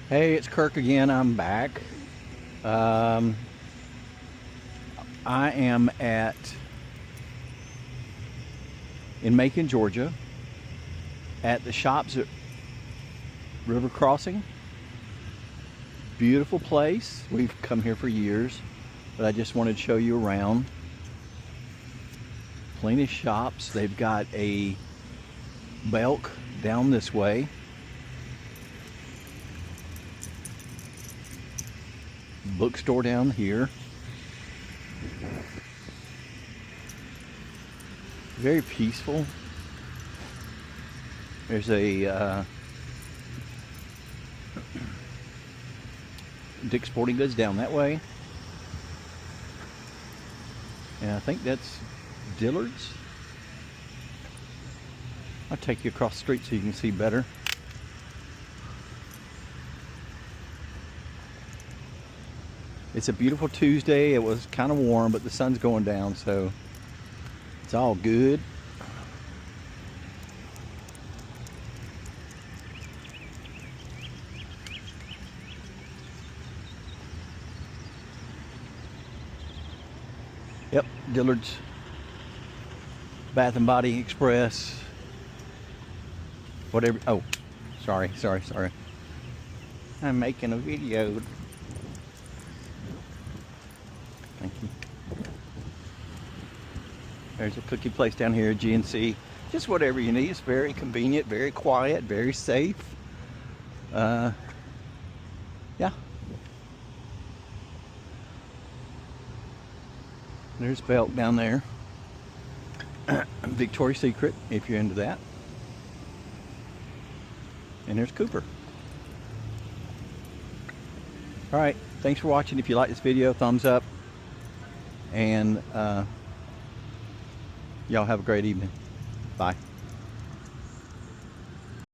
Hey, it's Kirk again. I'm back. Um, I am in Macon, Georgia, at the shops at River Crossing. Beautiful place. We've come here for years, but I just wanted to show you around. Plenty of shops. They've got a Belk down this way. Bookstore down here. Very peaceful. There's a Dick's Sporting Goods down that way. And I think that's Dillard's. I'll take you across the street so you can see better. It's a beautiful Tuesday. It was kind of warm, but the sun's going down, so it's all good. Yep, Dillard's, Bath and Body Express, whatever. Oh, sorry. I'm making a video. Thank you. There's a cookie place down here, GNC. Just whatever you need. It's very convenient, very quiet, very safe. Yeah. There's Belk down there. Victoria's Secret, if you're into that. And there's Cooper. Alright, thanks for watching. If you like this video, thumbs up. And y'all have a great evening. Bye.